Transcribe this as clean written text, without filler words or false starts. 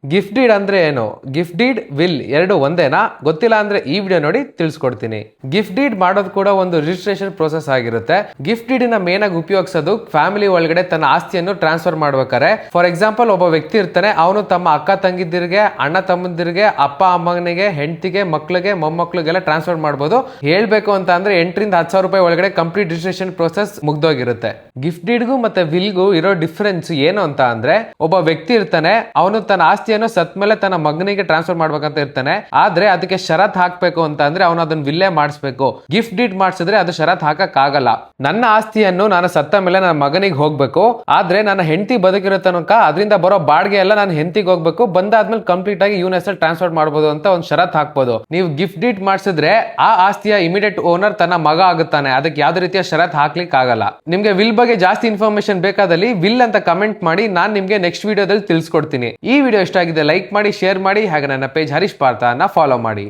Gift deed ಅಂದ್ರೆ ಏನು? Gift deed will ಎರಡು ಒಂದೇನಾ? ಗೊತ್ತಿಲ್ಲ ಅಂದ್ರೆ ಈ ವಿಡಿಯೋ ನೋಡಿ ತಿಳಿಸ್ಕೊಡ್ತೀನಿ. ಗಿಫ್ಟ್ ಡೀಡ್ ಮಾಡೋದು ಕೂಡ ಒಂದು ರಿಜಿಸ್ಟ್ರೇಷನ್ ಪ್ರೋಸೆಸ್ ಆಗಿರುತ್ತೆ. ಗಿಫ್ಟ್ ಡೀಡ್ ನ ಮೇನ್ ಆಗಿ ಉಪಯೋಗಿಸೋದು ಫ್ಯಾಮಿಲಿ ಒಳಗಡೆ ತನ್ನ ಆಸ್ತಿಯನ್ನು ಟ್ರಾನ್ಸ್ಫರ್ ಮಾಡ್ಬೇಕಾರೆ. ಫಾರ್ ಎಕ್ಸಾಂಪಲ್, ಒಬ್ಬ ವ್ಯಕ್ತಿ ಇರ್ತಾನೆ, ಅವನು ತಮ್ಮ ಅಕ್ಕ ತಂಗಿದ್ದಿರಿಗೆ, ಅಣ್ಣ ತಮ್ಮಂದಿರಿಗೆ, ಅಪ್ಪ ಅಮ್ಮನಿಗೆ, ಹೆಂಡತಿಗೆ, ಮಕ್ಳಿಗೆ, ಮೊಮ್ಮಕ್ಳಿಗೆಲ್ಲ ಟ್ರಾನ್ಸ್ಫರ್ ಮಾಡಬಹುದು. ಹೇಳ್ಬೇಕು ಅಂತ ಅಂದ್ರೆ 8,000 ರಿಂದ 10,000 ರೂಪಾಯಿ ಒಳಗಡೆ ಕಂಪ್ಲೀಟ್ ರಿಜಿಸ್ಟ್ರೇಷನ್ ಪ್ರೋಸೆಸ್ ಮುಗ್ದೋಗಿರುತ್ತೆ. ಗಿಫ್ಟ್ ಡೀಡ್ಗೂ ಮತ್ತೆ ವಿಲ್ಗೂ ಇರೋ ಡಿಫರೆನ್ಸ್ ಏನು ಅಂತ ಅಂದ್ರೆ, ಒಬ್ಬ ವ್ಯಕ್ತಿ ಇರ್ತಾನೆ, ಅವನು ತನ್ನ ಆಸ್ತಿಯನ್ನು ಸತ್ ಮೇಲೆ ತನ್ನ ಮಗನಿಗೆ ಟ್ರಾನ್ಸ್ಫರ್ ಮಾಡ್ಬೇಕಂತ ಇರ್ತಾನೆ. ಆದ್ರೆ ಅದಕ್ಕೆ ಷರತ್ ಹಾಕ್ಬೇಕು ಅಂತ ಅಂದ್ರೆ ಅವನು ಅದನ್ನ ವಿಲ್ಲೇ ಮಾಡಿಸ್ಬೇಕು. ಗಿಫ್ಟ್ ಡೀಡ್ ಮಾಡಿಸಿದ್ರೆ ಅದು ಷರತ್ ಹಾಕಕ್ ಆಗಲ್ಲ. ನನ್ನ ಆಸ್ತಿಯನ್ನು ನಾನು ಸತ್ತ ಮೇಲೆ ನನ್ನ ಮಗನಿಗೆ ಹೋಗ್ಬೇಕು, ಆದ್ರೆ ನನ್ನ ಹೆಂಡತಿ ಬದುಕಿರೋ ತನಕ ಅದರಿಂದ ಬರೋ ಬಾಡಿಗೆ ಎಲ್ಲ ನನ್ನ ಹೆಂಡತಿಗೆ ಹೋಗ್ಬೇಕು, ಬಂದಾದ್ಮೇಲೆ ಕಂಪ್ಲೀಟ್ ಆಗಿ ಇವನ ಹೆಸರು ಟ್ರಾನ್ಸ್ಫರ್ ಮಾಡಬಹುದು ಅಂತ ಒಂದು ಷರತ್ ಹಾಕ್ಬೋದು. ನೀವು ಗಿಫ್ಟ್ ಡೀಡ್ ಮಾಡಿಸಿದ್ರೆ ಆ ಆಸ್ತಿಯ ಇಮಿಡಿಯೇಟ್ ಓನರ್ ತನ್ನ ಮಗ ಆಗುತ್ತಾನೆ. ಅದಕ್ಕೆ ಯಾವ್ದೇ ರೀತಿಯ ಷರತ್ ಹಾಕ್ಲಿಕ್ಕೆ ಆಗಲ್ಲ. ನಿಮ್ಗೆ ವಿಲ್ ಬಗ್ಗೆ ಜಾಸ್ತಿ ಇನ್ಫಾರ್ಮೇಶನ್ ಬೇಕಾದಲ್ಲಿ ವಿಲ್ ಅಂತ ಕಮೆಂಟ್ ಮಾಡಿ, ನಾನು ನಿಮ್ಗೆ ನೆಕ್ಸ್ಟ್ ವಿಡಿಯೋದಲ್ಲಿ ತಿಳಿಸ್ಕೊಡ್ತೀನಿ. ಈ ವಿಡಿಯೋ ಇಷ್ಟ ಆಗಿದೆ ಲೈಕ್ ಮಾಡಿ, ಶೇರ್ ಮಾಡಿ, ಹಾಗೆ ನನ್ನ ಪೇಜ್ ಹರೀಶ್ ಪಾರ್ಥ ಫಾಲೋ ಮಾಡಿ.